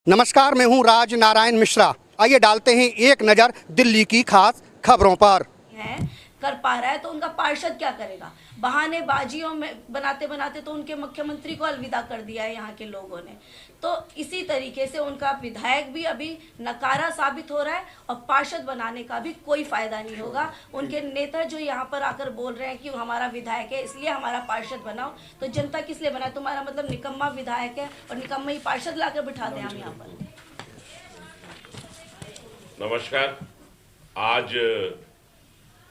नमस्कार, मैं हूं राज नारायण मिश्रा। आइए डालते हैं एक नज़र दिल्ली की खास खबरों पर। है कर पा रहा है तो उनका पार्षद क्या करेगा। बहानेबाजियों में बनाते बनाते तो उनके मुख्यमंत्री को अलविदा कर दिया है यहाँ के लोगों ने। तो इसी तरीके से उनका विधायक भी अभी नकारा साबित हो रहा है और पार्षद बनाने का भी कोई फायदा नहीं होगा। उनके नेता जो यहाँ पर आकर बोल रहे हैं कि हमारा विधायक है इसलिए हमारा पार्षद बनाओ, तो जनता किस लिए बनाए? तुम्हारा मतलब निकम्मा विधायक है और निकम्मा ही पार्षद लाकर बिठा दें हम यहाँ पर। नमस्कार। आज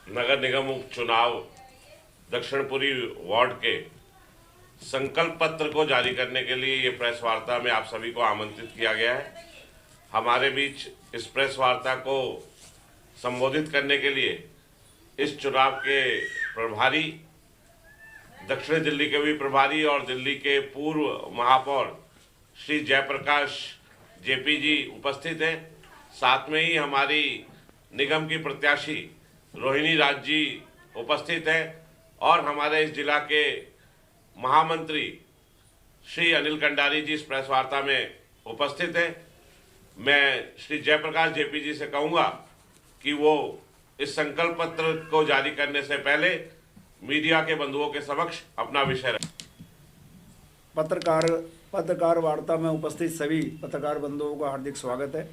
नगर निगम उपचुनाव दक्षिणपुरी वार्ड के संकल्प पत्र को जारी करने के लिए ये प्रेस वार्ता में आप सभी को आमंत्रित किया गया है। हमारे बीच इस प्रेस वार्ता को संबोधित करने के लिए इस चुनाव के प्रभारी, दक्षिणी दिल्ली के भी प्रभारी और दिल्ली के पूर्व महापौर श्री जयप्रकाश जेपी जी उपस्थित हैं। साथ में ही हमारी निगम की प्रत्याशी रोहिणी राज जी उपस्थित हैं और हमारे इस जिला के महामंत्री श्री अनिल कंडारी जी इस प्रेस वार्ता में उपस्थित हैं। मैं श्री जयप्रकाश जेपी जी से कहूँगा कि वो इस संकल्प पत्र को जारी करने से पहले मीडिया के बंधुओं के समक्ष अपना विषय रखें। पत्रकार वार्ता में उपस्थित सभी पत्रकार बंधुओं का हार्दिक स्वागत है।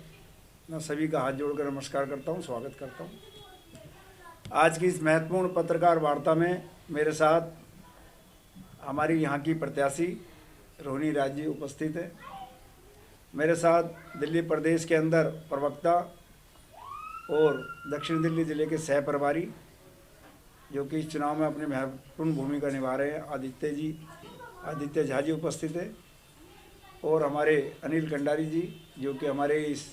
मैं सभी का हाथ जोड़कर नमस्कार करता हूं, स्वागत करता हूं। आज की इस महत्वपूर्ण पत्रकार वार्ता में मेरे साथ हमारी यहाँ की प्रत्याशी रोहिणी राज जी उपस्थित है। मेरे साथ दिल्ली प्रदेश के अंदर प्रवक्ता और दक्षिण दिल्ली जिले के सह प्रभारी जो कि इस चुनाव में अपनी महत्वपूर्ण भूमिका निभा रहे हैं आदित्य झा जी उपस्थित है और हमारे अनिल कंडारी जी जो कि हमारे इस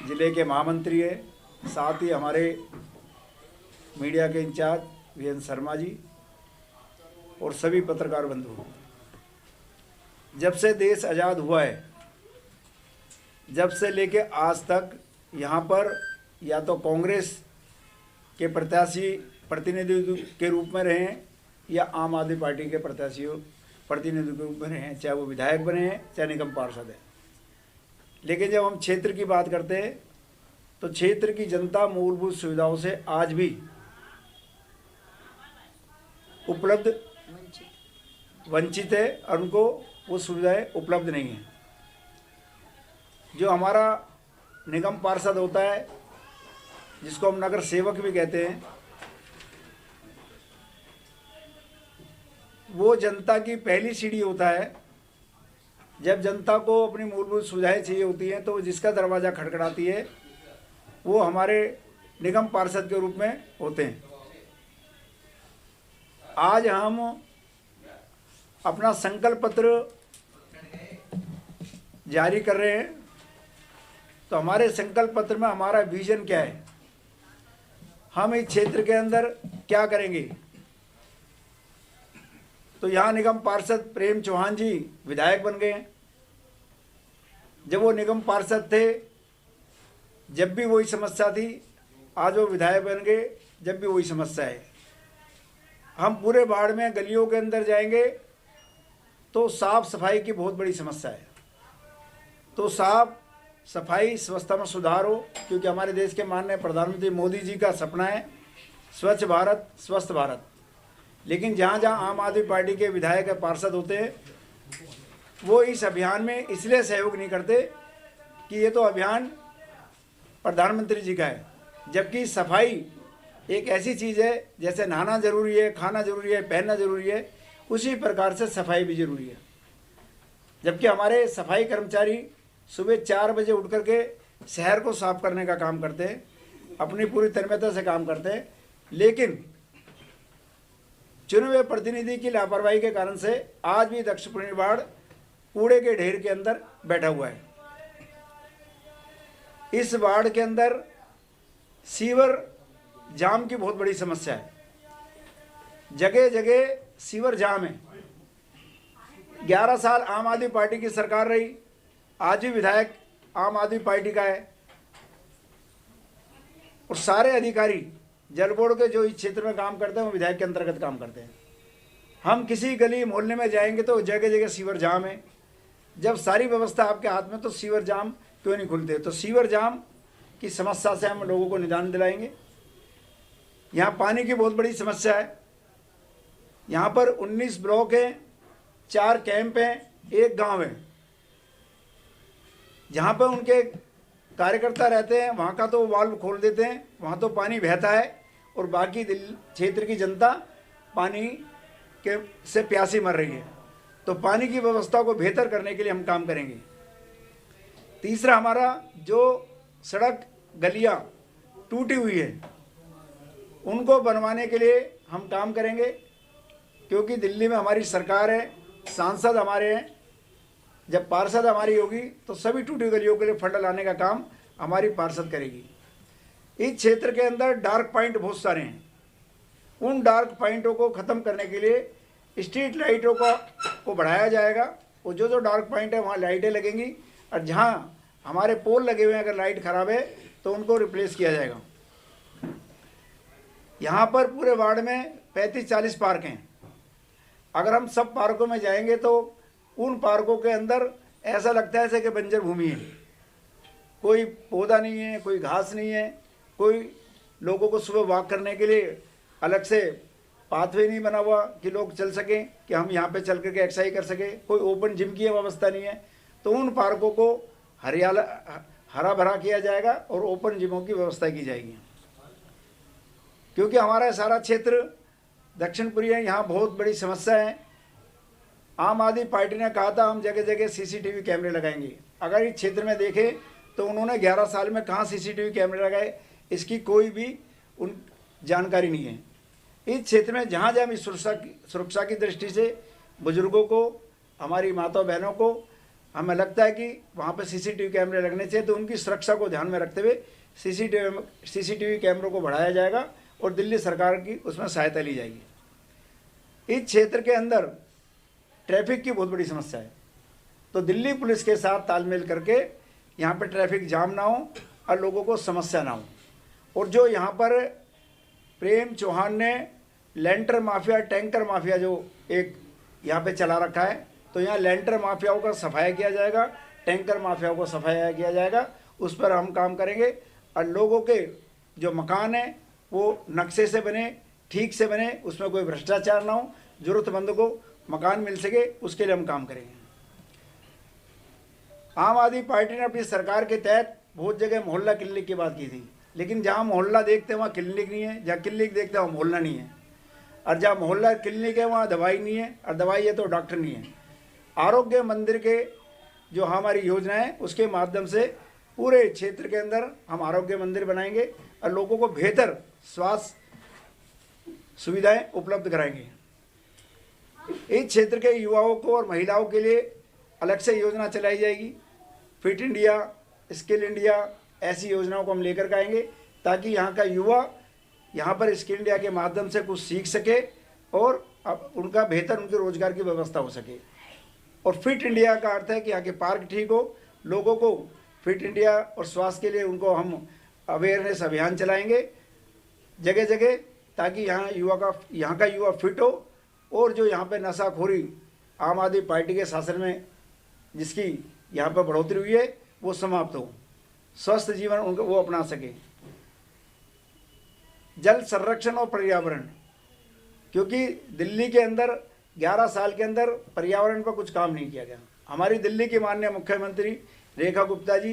जिले के महामंत्री है। साथ ही हमारे मीडिया के इंचार्ज वीएन शर्मा जी और सभी पत्रकार बंधु। जब से देश आज़ाद हुआ है, जब से लेके आज तक यहाँ पर या तो कांग्रेस के प्रत्याशी प्रतिनिधि के रूप में रहे हैं या आम आदमी पार्टी के प्रत्याशी प्रतिनिधि के रूप में रहे हैं, चाहे वो विधायक बने हैं चाहे निगम पार्षद है। लेकिन जब हम क्षेत्र की बात करते हैं तो क्षेत्र की जनता मूलभूत सुविधाओं से आज भी उपलब्ध वंचित है और उनको वो सुविधाएं उपलब्ध नहीं हैं। जो हमारा निगम पार्षद होता है, जिसको हम नगर सेवक भी कहते हैं, वो जनता की पहली सीढ़ी होता है। जब जनता को अपनी मूलभूत सुविधाएं चाहिए होती हैं तो जिसका दरवाज़ा खटखटाती है वो हमारे निगम पार्षद के रूप में होते हैं। आज हम अपना संकल्प पत्र जारी कर रहे हैं। तो हमारे संकल्प पत्र में हमारा विजन क्या है, हम इस क्षेत्र के अंदर क्या करेंगे। तो यहाँ निगम पार्षद प्रेम चौहान जी विधायक बन गए हैं। जब वो निगम पार्षद थे जब भी वही समस्या थी, आज वो विधायक बन गए जब भी वही समस्या है। हम पूरे वार्ड में गलियों के अंदर जाएंगे तो साफ सफाई की बहुत बड़ी समस्या है। तो साफ सफाई व्यवस्था में सुधार हो, क्योंकि हमारे देश के माननीय प्रधानमंत्री मोदी जी का सपना है स्वच्छ भारत स्वस्थ भारत। लेकिन जहाँ जहाँ आम आदमी पार्टी के विधायक या पार्षद होते हैं वो इस अभियान में इसलिए सहयोग नहीं करते कि ये तो अभियान प्रधानमंत्री जी का है, जबकि सफाई एक ऐसी चीज़ है जैसे नहाना जरूरी है, खाना जरूरी है, पहनना जरूरी है, उसी प्रकार से सफाई भी जरूरी है। जबकि हमारे सफाई कर्मचारी सुबह 4 बजे उठ करके शहर को साफ करने का काम करते हैं, अपनी पूरी तन्मयता से काम करते हैं, लेकिन चुने हुए प्रतिनिधि की लापरवाही के कारण से आज भी दक्षिणपुरी वार्ड कूड़े के ढेर के अंदर बैठा हुआ है। इस वार्ड के अंदर सीवर जाम की बहुत बड़ी समस्या है, जगह जगह सीवर जाम है। 11 साल आम आदमी पार्टी की सरकार रही, आज भी विधायक आम आदमी पार्टी का है और सारे अधिकारी जल बोर्ड के जो इस क्षेत्र में काम करते हैं वो विधायक के अंतर्गत काम करते हैं। हम किसी गली मोहल्ले में जाएंगे तो जगह जगह सीवर जाम है। जब सारी व्यवस्था आपके हाथ में तो सीवर जाम क्यों नहीं खुलते। तो सीवर जाम की समस्या से हम लोगों को निदान दिलाएंगे। यहाँ पानी की बहुत बड़ी समस्या है। यहाँ पर 19 ब्लॉक हैं, 4 कैंप हैं, 1 गांव है। जहाँ पर उनके कार्यकर्ता रहते हैं वहाँ का तो वाल्व खोल देते हैं, वहाँ तो पानी बहता है, और बाकी क्षेत्र की जनता पानी के से प्यासी मर रही है। तो पानी की व्यवस्था को बेहतर करने के लिए हम काम करेंगे। तीसरा, हमारा जो सड़क गलियां टूटी हुई है उनको बनवाने के लिए हम काम करेंगे, क्योंकि दिल्ली में हमारी सरकार है, सांसद हमारे हैं। जब पार्षद हमारी होगी तो सभी टूटी गलियों के लिए फंड लाने का काम हमारी पार्षद करेगी। इस क्षेत्र के अंदर डार्क पॉइंट बहुत सारे हैं। उन डार्क पॉइंटों को ख़त्म करने के लिए स्ट्रीट लाइटों को बढ़ाया जाएगा, और जो डार्क पॉइंट है वहाँ लाइटें लगेंगी, और जहाँ हमारे पोल लगे हुए हैं अगर लाइट ख़राब है तो उनको रिप्लेस किया जाएगा। यहाँ पर पूरे वार्ड में 35-40 पार्क हैं। अगर हम सब पार्कों में जाएंगे तो उन पार्कों के अंदर ऐसा लगता है जैसे कि बंजर भूमि है, कोई पौधा नहीं है, कोई घास नहीं है, कोई लोगों को सुबह वॉक करने के लिए अलग से पाथवे नहीं बना हुआ कि लोग चल सकें, कि हम यहाँ पे चल करके एक्सरसाइज कर सकें, कोई ओपन जिम की व्यवस्था नहीं है। तो उन पार्कों को हरा भरा किया जाएगा और ओपन जिमों की व्यवस्था की जाएगी। क्योंकि हमारा सारा क्षेत्र दक्षिणपुरी है, यहाँ बहुत बड़ी समस्या है। आम आदमी पार्टी ने कहा था हम जगह जगह सीसीटीवी कैमरे लगाएंगे। अगर इस क्षेत्र में देखें तो उन्होंने 11 साल में कहाँ सीसीटीवी कैमरे लगाए, इसकी कोई भी उन जानकारी नहीं है। इस क्षेत्र में जहाँ जहाँ भी सुरक्षा की दृष्टि से बुजुर्गों को, हमारी माता बहनों को, हमें लगता है कि वहाँ पर सीसीटीवी कैमरे लगने चाहिए, तो उनकी सुरक्षा को ध्यान में रखते हुए सीसीटीवी कैमरों को बढ़ाया जाएगा और दिल्ली सरकार की उसमें सहायता ली जाएगी। इस क्षेत्र के अंदर ट्रैफिक की बहुत बड़ी समस्या है, तो दिल्ली पुलिस के साथ तालमेल करके यहाँ पर ट्रैफिक जाम ना हो और लोगों को समस्या ना हो। और जो यहाँ पर प्रेम चौहान ने लेंटर माफिया, टैंकर माफिया जो एक यहाँ पे चला रखा है, तो यहाँ लेंटर माफियाओं का सफाया किया जाएगा, टैंकर माफियाओं को सफाया किया जाएगा, उस पर हम काम करेंगे। और लोगों के जो मकान हैं वो नक्शे से बने, ठीक से बने, उसमें कोई भ्रष्टाचार ना हो, ज़रूरतमंद को मकान मिल सके, उसके लिए हम काम करेंगे। आम आदमी पार्टी ने अपनी सरकार के तहत बहुत जगह मोहल्ला क्लिनिक की बात की थी, लेकिन जहाँ मोहल्ला देखते हैं वहाँ क्लिनिक नहीं है, जहाँ क्लिनिक देखते हैं वहाँ मोहल्ला नहीं है, और जहाँ मोहल्ला क्लिनिक है वहाँ दवाई नहीं है, और दवाई है तो डॉक्टर नहीं है। आरोग्य मंदिर के जो हमारी योजना है उसके माध्यम से पूरे क्षेत्र के अंदर हम आरोग्य मंदिर बनाएंगे और लोगों को बेहतर स्वास्थ्य सुविधाएं उपलब्ध कराएंगे। इस क्षेत्र के युवाओं को और महिलाओं के लिए अलग से योजना चलाई जाएगी। फिट इंडिया, स्किल इंडिया, ऐसी योजनाओं को हम लेकर के आएंगे ताकि यहाँ का युवा यहाँ पर स्किल इंडिया के माध्यम से कुछ सीख सके और अब उनका बेहतर उनके रोजगार की व्यवस्था हो सके। और फिट इंडिया का अर्थ है कि यहाँ के पार्क ठीक हो, लोगों को फिट इंडिया और स्वास्थ्य के लिए उनको हम अवेयरनेस अभियान चलाएंगे जगह जगह, ताकि यहाँ का युवा फिट हो। और जो यहाँ पे नशाखोरी आम आदमी पार्टी के शासन में जिसकी यहाँ पर बढ़ोतरी हुई है वो समाप्त हो, स्वस्थ जीवन उनको वो अपना सके। जल संरक्षण और पर्यावरण, क्योंकि दिल्ली के अंदर 11 साल के अंदर पर्यावरण पर कुछ काम नहीं किया गया। हमारी दिल्ली की माननीय मुख्यमंत्री रेखा गुप्ता जी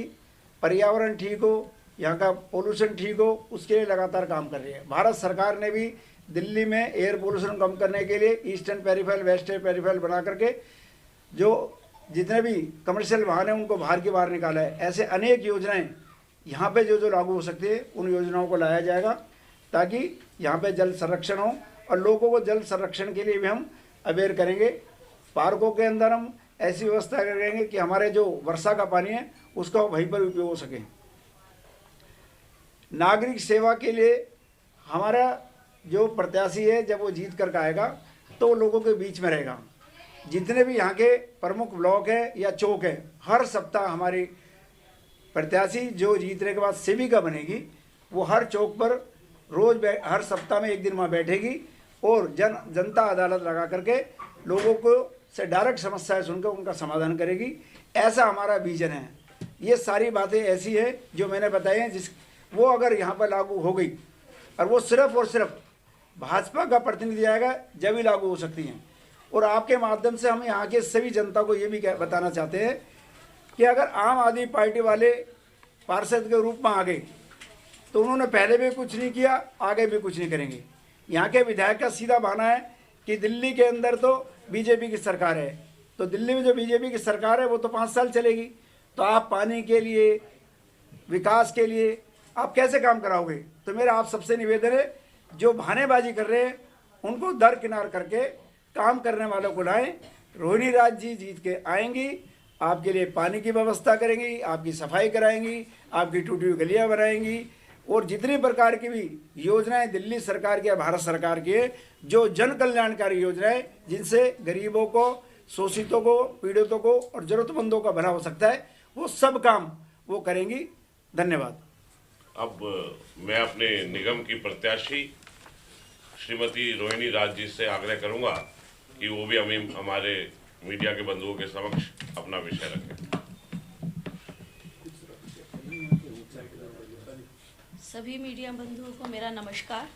पर्यावरण ठीक हो, यहाँ का पोल्यूशन ठीक हो, उसके लिए लगातार काम कर रही है। भारत सरकार ने भी दिल्ली में एयर पोल्यूशन कम करने के लिए ईस्टर्न पेरिफेरल, वेस्टर्न पेरिफेरल बना करके जो जितने भी कमर्शियल वाहन हैं उनको बाहर के बाहर निकाला है। ऐसे अनेक योजनाएं यहाँ पे जो लागू हो सकती है उन योजनाओं को लाया जाएगा ताकि यहाँ पे जल संरक्षण हो और लोगों को जल संरक्षण के लिए भी हम अवेयर करेंगे। पार्कों के अंदर हम ऐसी व्यवस्था करेंगे कि हमारे जो वर्षा का पानी है उसका वहीं पर उपयोग हो सके। नागरिक सेवा के लिए हमारा जो प्रत्याशी है जब वो जीत कर आएगा तो वो लोगों के बीच में रहेगा। जितने भी यहाँ के प्रमुख ब्लॉक है या चौक है, हर सप्ताह हमारी प्रत्याशी जो जीतने के बाद सेविका बनेगी वो हर चौक पर रोज हर सप्ताह में एक दिन वहाँ बैठेगी और जनता अदालत लगा करके लोगों को से डायरेक्ट समस्याएं सुनकर उनका समाधान करेगी। ऐसा हमारा विजन है। ये सारी बातें ऐसी है जो मैंने बताई हैं, वो अगर यहाँ पर लागू हो गई और वो सिर्फ और सिर्फ भाजपा का प्रतिनिधि आएगा जब ही लागू हो सकती हैं। और आपके माध्यम से हम यहाँ के सभी जनता को ये भी बताना चाहते हैं कि अगर आम आदमी पार्टी वाले पार्षद के रूप में आ गए तो उन्होंने पहले भी कुछ नहीं किया, आगे भी कुछ नहीं करेंगे। यहाँ के विधायक का सीधा बहाना है कि दिल्ली के अंदर तो बीजेपी की सरकार है, तो दिल्ली में जो बीजेपी की सरकार है वो तो 5 साल चलेगी, तो आप पानी के लिए, विकास के लिए आप कैसे काम कराओगे? तो मेरा आप सबसे निवेदन है, जो बहानेबाजी कर रहे हैं उनको दरकिनार करके काम करने वालों को लाएं। रोहिणी राज जी जीत के आएंगी, आपके लिए पानी की व्यवस्था करेंगी, आपकी सफाई कराएंगी, आपकी टूटी हुई गलियाँ बनाएंगी, और जितनी प्रकार की भी योजनाएं दिल्ली सरकार की या भारत सरकार की है, जो जन कल्याणकारी योजनाएं जिनसे गरीबों को, शोषितों को, पीड़ितों को और जरूरतमंदों का भला हो सकता है, वो सब काम वो करेंगी। धन्यवाद। अब मैं अपने निगम की प्रत्याशी श्रीमती रोहिणी राज जी से आग्रह करूंगा कि वो भी हमारे मीडिया के बंधुओं के समक्ष अपना विषय रखें। सभी मीडिया बंधुओं को मेरा नमस्कार।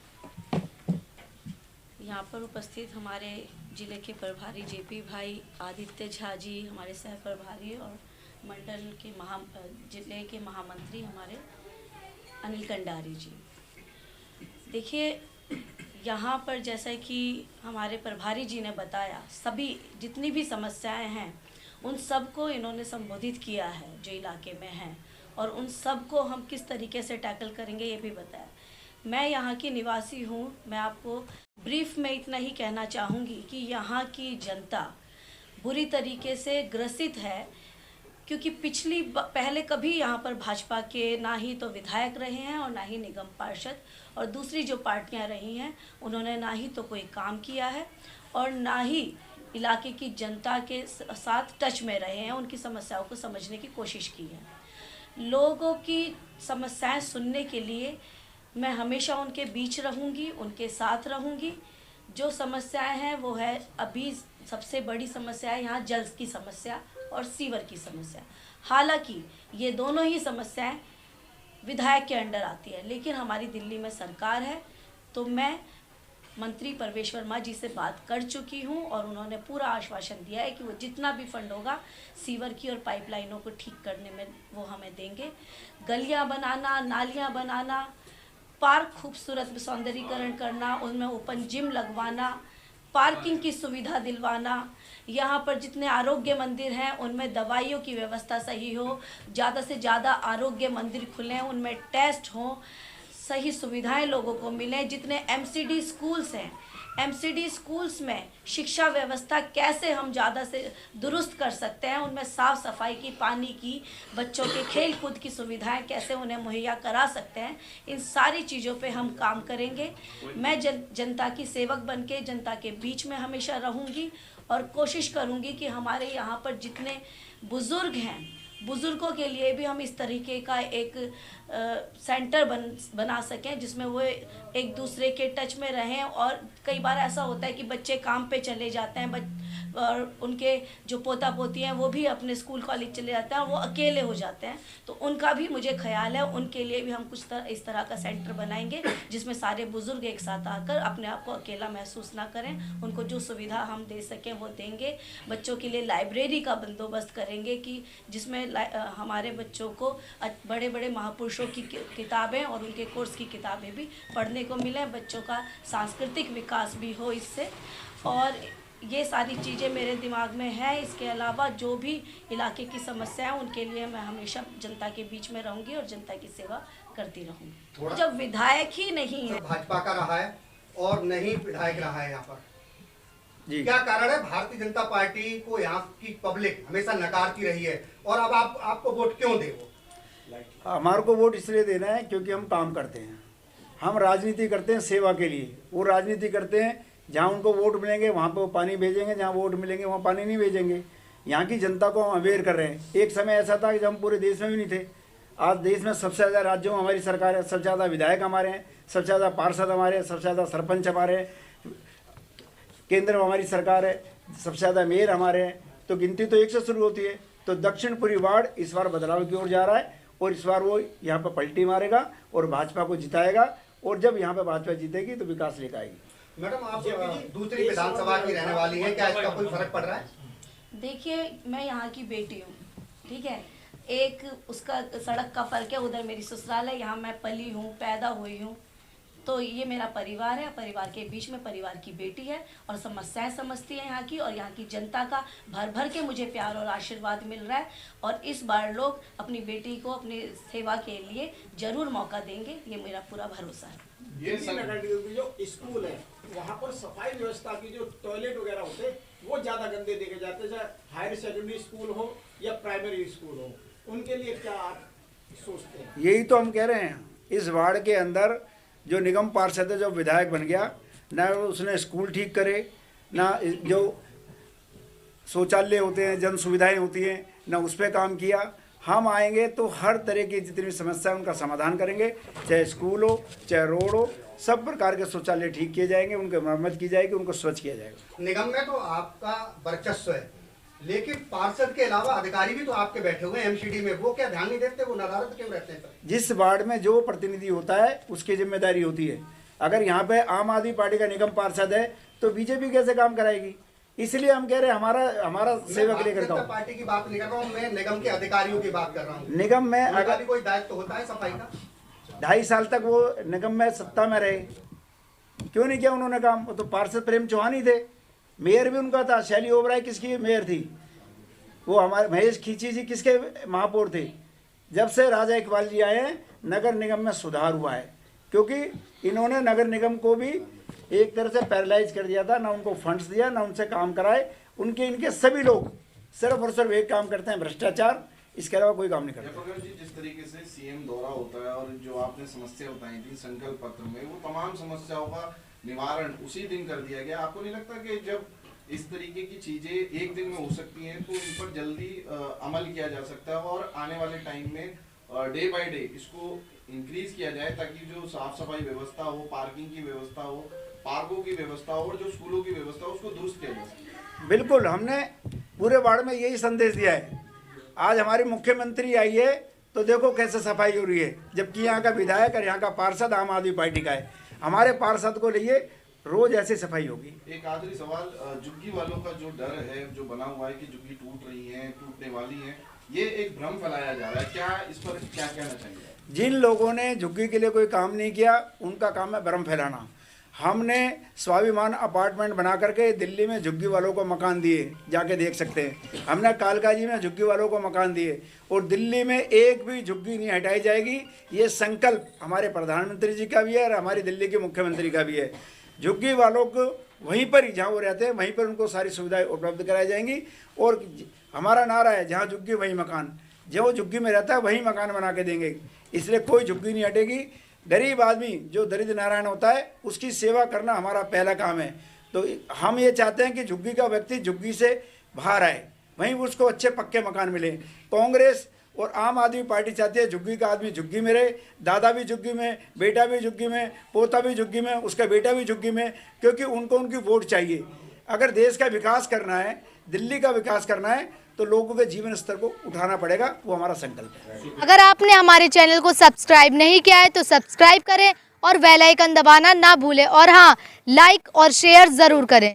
यहाँ पर उपस्थित हमारे जिले के प्रभारी जेपी भाई, आदित्य झा जी, हमारे सह प्रभारी, और मंडल के जिले के महामंत्री हमारे अनिल कंडारी जी। देखिए, यहाँ पर जैसा कि हमारे प्रभारी जी ने बताया, सभी जितनी भी समस्याएं हैं उन सब को इन्होंने संबोधित किया है जो इलाके में हैं, और उन सब को हम किस तरीके से टैकल करेंगे ये भी बताया। मैं यहाँ की निवासी हूँ। मैं आपको ब्रीफ में इतना ही कहना चाहूँगी कि यहाँ की जनता बुरी तरीके से ग्रसित है, क्योंकि पहले कभी यहाँ पर भाजपा के ना ही तो विधायक रहे हैं और ना ही निगम पार्षद, और दूसरी जो पार्टियाँ रही हैं उन्होंने ना ही तो कोई काम किया है और ना ही इलाके की जनता के साथ टच में रहे हैं, उनकी समस्याओं को समझने की कोशिश की है। लोगों की समस्याएं सुनने के लिए मैं हमेशा उनके बीच रहूंगी, उनके साथ रहूंगी। जो समस्याएं हैं वो है, अभी सबसे बड़ी समस्या है यहाँ जल की समस्या और सीवर की समस्या। हालांकि ये दोनों ही समस्याएं विधायक के अंडर आती है, लेकिन हमारी दिल्ली में सरकार है, तो मैं मंत्री परवेश वर्मा जी से बात कर चुकी हूं और उन्होंने पूरा आश्वासन दिया है कि वो जितना भी फंड होगा सीवर की और पाइपलाइनों को ठीक करने में वो हमें देंगे। गलियां बनाना, नालियां बनाना, पार्क खूबसूरत सौंदर्यीकरण करना, उनमें ओपन जिम लगवाना, पार्किंग की सुविधा दिलवाना, यहाँ पर जितने आरोग्य मंदिर हैं उनमें दवाइयों की व्यवस्था सही हो, ज़्यादा से ज़्यादा आरोग्य मंदिर खुलें, उनमें टेस्ट हों, सही सुविधाएं लोगों को मिलें। जितने एमसीडी स्कूल्स हैं, एमसीडी स्कूल्स में शिक्षा व्यवस्था कैसे हम ज़्यादा से दुरुस्त कर सकते हैं, उनमें साफ़ सफाई की, पानी की, बच्चों के खेल कूद की सुविधाएं कैसे उन्हें मुहैया करा सकते हैं, इन सारी चीज़ों पे हम काम करेंगे। मैं जनता की सेवक बनके जनता के बीच में हमेशा रहूँगी और कोशिश करूँगी कि हमारे यहाँ पर जितने बुज़ुर्ग हैं, बुज़ुर्गों के लिए भी हम इस तरीके का एक सेंटर बना सकें जिसमें वो एक दूसरे के टच में रहें। और कई बार ऐसा होता है कि बच्चे काम पे चले जाते हैं और उनके जो पोता पोती हैं वो भी अपने स्कूल कॉलेज चले जाते हैं और वो अकेले हो जाते हैं, तो उनका भी मुझे ख्याल है, उनके लिए भी हम कुछ इस तरह का सेंटर बनाएंगे जिसमें सारे बुज़ुर्ग एक साथ आकर अपने आप को अकेला महसूस ना करें। उनको जो सुविधा हम दे सकें वो देंगे। बच्चों के लिए लाइब्रेरी का बंदोबस्त करेंगे कि जिसमें हमारे बच्चों को बड़े बड़े महापुरुषों की किताबें और उनके कोर्स की किताबें भी पढ़ने को मिलें, बच्चों का सांस्कृतिक विकास भी हो इससे। और ये सारी चीज़ें मेरे दिमाग में है। इसके अलावा जो भी इलाके की समस्या है उनके लिए मैं हमेशा जनता के बीच में रहूंगी और जनता की सेवा करती रहूंगी। जब विधायक ही नहीं है, भाजपा का रहा है और नहीं विधायक रहा है यहाँ पर जी, क्या कारण है? भारतीय जनता पार्टी को यहाँ की पब्लिक हमेशा नकारती रही है, और अब आपको वोट क्यों दे? वो हमारे को वोट इसलिए देना है क्योंकि हम काम करते हैं, हम राजनीति करते हैं सेवा के लिए। वो राजनीति करते हैं जहाँ उनको वोट मिलेंगे वहाँ पे वो पानी भेजेंगे, जहाँ वोट मिलेंगे वहाँ पानी नहीं भेजेंगे। यहाँ की जनता को हम अवेयर कर रहे हैं। एक समय ऐसा था कि जब हम पूरे देश में भी नहीं थे, आज देश में सबसे ज़्यादा राज्यों में हमारी सरकार है, सबसे ज़्यादा विधायक हमारे हैं, सबसे ज़्यादा पार्षद हमारे हैं, सबसे ज़्यादा सरपंच हमारे हैं, केंद्र में हमारी सरकार है, सबसे ज़्यादा मेयर हमारे हैं। तो गिनती तो 1 से शुरू होती है। तो दक्षिणपुरी वार्ड इस बार बदलाव की ओर जा रहा है और इस बार वो यहाँ पर पलटी मारेगा और भाजपा को जिताएगा और जब यहाँ पे भाजपा जीतेगी तो विकास लेकर आएगी। मैडम आप दूसरी विधानसभा की रहने वाली है, क्या इसका कोई फर्क पड़ रहा है? देखिए, मैं यहाँ की बेटी हूँ, ठीक है। एक उसका सड़क का फर्क है, उधर मेरी ससुराल है, यहाँ मैं पली हूँ, पैदा हुई हूँ, तो ये मेरा परिवार है। परिवार के बीच में परिवार की बेटी है और समस्याएं समझती है यहाँ की, और यहाँ की जनता का भर भर के मुझे प्यार और आशीर्वाद मिल रहा है। और इस बार लोग अपनी बेटी को अपनी सेवा के लिए जरूर मौका देंगे, ये मेरा पूरा भरोसा है। ये नगर निगम की जो स्कूल है वहाँ पर सफाई व्यवस्था की जो टॉयलेट वगैरह होते हैं वो ज्यादा गंदे देखे जाते हैं, चाहे हायर सेकेंडरी स्कूल हो या प्राइमरी स्कूल हो, उनके लिए क्या आप सोचते हैं? यही तो हम कह रहे हैं, इस वार्ड के अंदर जो निगम पार्षद है, जो विधायक बन गया, ना उसने स्कूल ठीक करे, ना जो शौचालय होते हैं, जन सुविधाएं होती हैं, ना उस पर काम किया। हम आएंगे तो हर तरह की जितनी भी समस्या है उनका समाधान करेंगे, चाहे स्कूल हो, चाहे रोड हो, सब प्रकार के शौचालय ठीक किए जाएंगे, उनकी मरम्मत की जाएगी, उनको स्वच्छ किया जाएगा। निगम में तो आपका वर्चस्व है, लेकिन पार्षद के अलावा अधिकारी भी तो आपके बैठे हुए हैं एमसीडी में, वो क्या ध्यान नहीं देते, वो नदारद क्यों रहते हैं? जिस वार्ड में जो प्रतिनिधि होता है उसकी जिम्मेदारी होती है। अगर यहाँ पे आम आदमी पार्टी का निगम पार्षद है तो बीजेपी कैसे काम कराएगी? इसलिए हम कह रहे हैं हमारा सेवक लेकर जनता पार्टी की बात नहीं कर रहा हूँ, मैं निगम के अधिकारियों की बात कर रहा हूँ। निगम में अगर भी कोई दायित्व तो होता है सफाई का। 2.5 साल तक वो निगम में सत्ता में रहे, क्यों नहीं किया उन्होंने काम? वो तो पार्षद प्रेम चौहान ही थे, मेयर भी उनका था। शैली ओबराय किसकी मेयर थी? वो हमारे महेश खींची जी किसके महापौर थे? जब से राजा इकबाल जी आए हैं नगर निगम में सुधार हुआ है, क्योंकि इन्होंने नगर निगम को भी एक तरह से पैरालाइज कर दिया था, ना उनको फंड्स दिया, ना उनसे काम कराए। इनके सभी लोग सिर्फ और सिर्फ एक काम करते हैं, भ्रष्टाचार, इसके अलावा कोई काम नहीं करते। जयप्रकाश जी, जिस तरीके से सीएम दौरा होता है और जो आपने समस्या बताई थी संकल्प पत्र में, वो तमाम समस्याओं का निवारण उसी दिन कर दिया गया। आपको नहीं लगता कि जब इस तरीके की चीजें एक दिन में हो सकती हैं तो इन पर जल्दी अमल किया जा सकता है और आने वाले टाइम में डे बाय डे इसको इंक्रीज किया जाए, ताकि जो साफ सफाई व्यवस्था हो, पार्किंग की व्यवस्था हो, पार्कों की व्यवस्था हो और जो स्कूलों की व्यवस्था हो उसको दुरुस्त किया जाए? बिल्कुल, हमने पूरे वार्ड में यही संदेश दिया है। आज हमारी मुख्यमंत्री आई है तो देखो कैसे सफाई हो रही है, जबकि यहाँ का विधायक और यहाँ का पार्षद आम आदमी पार्टी का है। हमारे पार्षद को लिए रोज ऐसी सफाई होगी। एक आखिरी सवाल, झुग्गी वालों का जो डर है, जो बना हुआ है कि झुग्गी टूट रही है, टूटने वाली है, ये एक भ्रम फैलाया जा रहा है, क्या इस पर क्या कहना चाहिए? जिन लोगों ने झुग्गी के लिए कोई काम नहीं किया उनका काम है भ्रम फैलाना। हमने स्वाभिमान अपार्टमेंट बना करके दिल्ली में झुग्गी वालों को मकान दिए, जाके देख सकते हैं। हमने कालकाजी में झुग्गी वालों को मकान दिए और दिल्ली में एक भी झुग्गी नहीं हटाई जाएगी। ये संकल्प हमारे प्रधानमंत्री जी का भी है और हमारी दिल्ली के मुख्यमंत्री का भी है। झुग्गी वालों को वहीं पर ही जहाँ वो रहते हैं वहीं पर उनको सारी सुविधाएं उपलब्ध कराई जाएंगी। और हमारा नारा है जहाँ झुग्गी वहीं मकान, जो झुग्गी में रहता है वहीं मकान बना के देंगे, इसलिए कोई झुग्गी नहीं हटेगी। गरीब आदमी जो दरिद्र नारायण होता है उसकी सेवा करना हमारा पहला काम है। तो हम ये चाहते हैं कि झुग्गी का व्यक्ति झुग्गी से बाहर आए, वहीं उसको अच्छे पक्के मकान मिले। कांग्रेस और आम आदमी पार्टी चाहती है झुग्गी का आदमी झुग्गी में रहे, दादा भी झुग्गी में, बेटा भी झुग्गी में, पोता भी झुग्गी में, उसका बेटा भी झुग्गी में, क्योंकि उनको उनकी वोट चाहिए। अगर देश का विकास करना है, दिल्ली का विकास करना है, तो लोगों के जीवन स्तर को उठाना पड़ेगा, वो हमारा संकल्प है। अगर आपने हमारे चैनल को सब्सक्राइब नहीं किया है तो सब्सक्राइब करें और बेल आइकन दबाना ना भूलें, और हाँ, लाइक और शेयर ज़रूर करें।